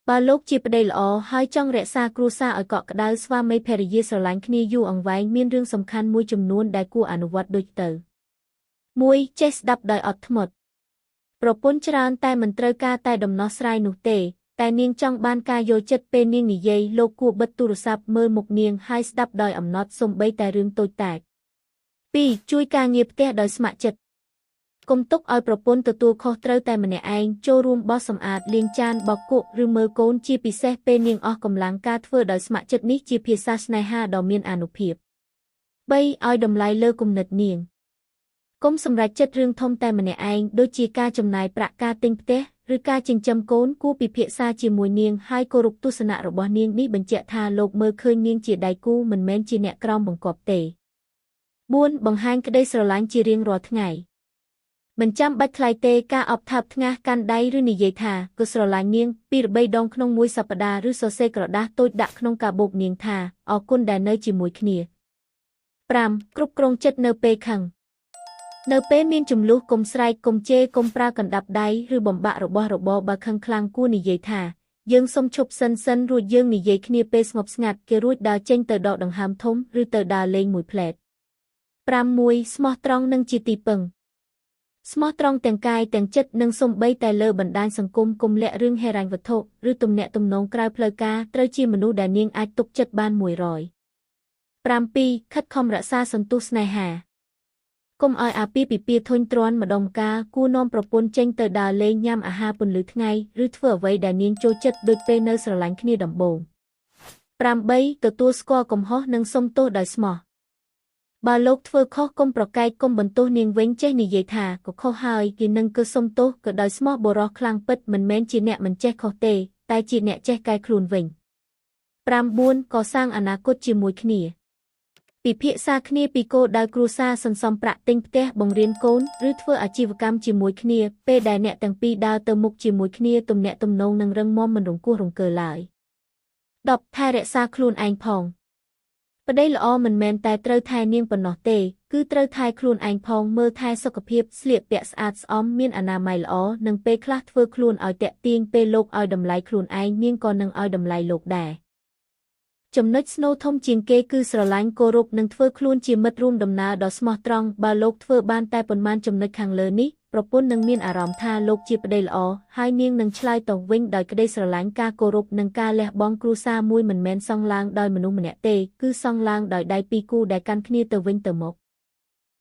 បើលោកជាប្តីល្អហើយចង់រក្សាគ្រួសារឲ្យកក់ក្ដៅស្វាមីភរិយាស្រឡាញ់គ្នាយូរអង្វែងមានរឿងសំខាន់មួយចំនួនដែលគួរអនុវត្តដូចទៅ 1. ចេះស្ដាប់ដោយអត់ធ្មត់ប្រពន្ធច្រើនតែមិនត្រូវការតែដំណោះស្រាយនោះទេតែនាងចង់បានការយល់ចិត្តពេលនាងនិយាយលោកគួរបិទទូរស័ព្ទមើលមុខនាងហើយស្ដាប់ដោយអំណត់សូម្បីតែរឿងតូចតាច 2. ជួយការងារផ្ទះដោយស្ម័គ្រចិត្តកុំទុកឲ្យប្រពន្ធទទួលខុសត្រូវតែម្នាក់ឯងចូលរួមបោសសម្អាតលាងចានបោកគក់ឬមើលកូនជាពិសេសពេលនាងអស់កម្លាំងការធ្វើដោយស្ម័គ្រចិត្តនេះជាភាសាស្នេហាដ៏មានអានុភាព 3. ឲ្យតម្លៃលើគំនិតនាងកុំសម្រេចចិត្តរឿងធំតែម្នាក់ឯងដូចជាការចំណាយប្រាក់ការទិញផ្ទះឬការចិញ្ចឹមកូនគួរពិភាក្សាជាមួយនាងហើយគោរពទស្សនៈរបស់នាងនេះបញ្ជាក់ថាលោកមើលឃើញនាងជាដៃគូមិនមែនជាអ្នកក្រោមបង្គាប់ទេ 4. បង្ហាញក្តីស្រឡាញ់ជារៀងរាល់ថ្ងៃមិនចាំបាច់ថ្លៃទេការអបថាបថ្ងាសកាន់ដៃឬនិយាយថាគឺស្រឡាញ់នាង 2 ឬ 3 ដងក្នុងមួយសប្តាហ៍ឬសរសេរក្រដាសតូចដាក់ក្នុងកាបូបនាងថាអរគុណដែលនៅជាមួយគ្នា 5. គ្រប់គ្រងចិត្តនៅពេលខឹងនៅពេលមានជម្លោះកុំស្រែកកុំជេរកុំប្រើកណ្ដាប់ដៃឬបំបាក់របស់របរបើខឹងខ្លាំងគួរនិយាយថាយើងសុំឈប់សិនរួចយើងនិយាយគ្នាពេលស្ងប់ស្ងាត់គេរួចដើរចេញទៅដកដង្ហើមធំឬទៅដើរលេងមួយផ្លែត 5. ស្មោះត្រង់និងជាទីពឹងស្មោះត្រង់ទាំងកាយទាំងចិត្តនិងសូម្បីតែលើបណ្ដាញសង្គមគុំលាក់រឿងហិរញ្ញវត្ថុឬទំនាក់ទំនងក្រៅផ្លូវការត្រូវជាមនុស្សដែលនាងអាចទុកចិត្តបាន 100 7. ខិតខំរក្សាសន្ទុះស្នេហាកុំឲ្យអាពាហ៍ពិពាហ៍ធុញទ្រាន់ម្ដងម្កាលគួរនាំប្រពន្ធចេញទៅដើរលេងញ៉ាំអាហារពន្លឺថ្ងៃឬធ្វើអ្វីដែលនាងចូលចិត្តដូចពេលនៅស្រឡាញ់គ្នាដំបូង 8. ទទួលស្គាល់កំហុសនិងសុំទោសដោយស្មោះបើលោកធ្វើខុសកុំប្រកែកកុំបន្ទោសនាងវិញចេះនិយាយថាក៏ខុសហើយគេនឹងគឺសុំទោសក៏ដោយស្មោះបរោះខ្លាំងពិតមិនមែនជាអ្នកមិនចេះខុសទេតែជាអ្នកចេះកែខ្លួនវិញ 9. កសាងអនាគតជាមួយគ្នាពិភាក្សាគ្នាពីគោលដៅគ្រួសារសន្សំប្រាក់ទិញផ្ទះបង្រៀនកូនឬធ្វើអាជីវកម្មជាមួយគ្នាពេលដែលអ្នកទាំងពីរដើរទៅមុខជាមួយគ្នាទំនាក់ទំនងនឹងរឹងមាំមិនរង្គោះរង្គើឡើយ 10. ថែរក្សាខ្លួនឯងផងប្តីល្អមិនមែនតែត្រូវថែនាងប៉ុណ្ណោះទេគឺត្រូវថែខ្លួនឯងផងមើលថែសុខភាពស្លៀកពាក់ស្អាតស្អំមានអនាម័យល្អនិងពេលខ្លះធ្វើខ្លួនឲ្យតាក់ទាញពេលលោកឲ្យតម្លៃខ្លួនឯងនាងក៏នឹងឲ្យតម្លៃលោកដែរចំណុចស្នូលធំជាងគេគឺស្រឡាញ់គោរពនិងធ្វើខ្លួនជាមិត្តរួមដំណើរដ៏ស្មោះត្រង់បើលោកធ្វើបានតែប៉ុន្មានចំណុចខាងលើនេះប្រពន្ធនឹងមានអារម្មណ៍ថាលោកជាប្តីល្អហើយនាងនឹងឆ្លើយតបវិញដោយក្តីស្រឡាញ់ការគោរពនិងការលះបង់គ្រួសារមួយមិនមែនសង់ឡើងដោយមនុស្សម្នាក់ទេគឺសង់ឡើងដោយដៃពីរគូដែលកាន់គ្នាទៅវិញទៅមក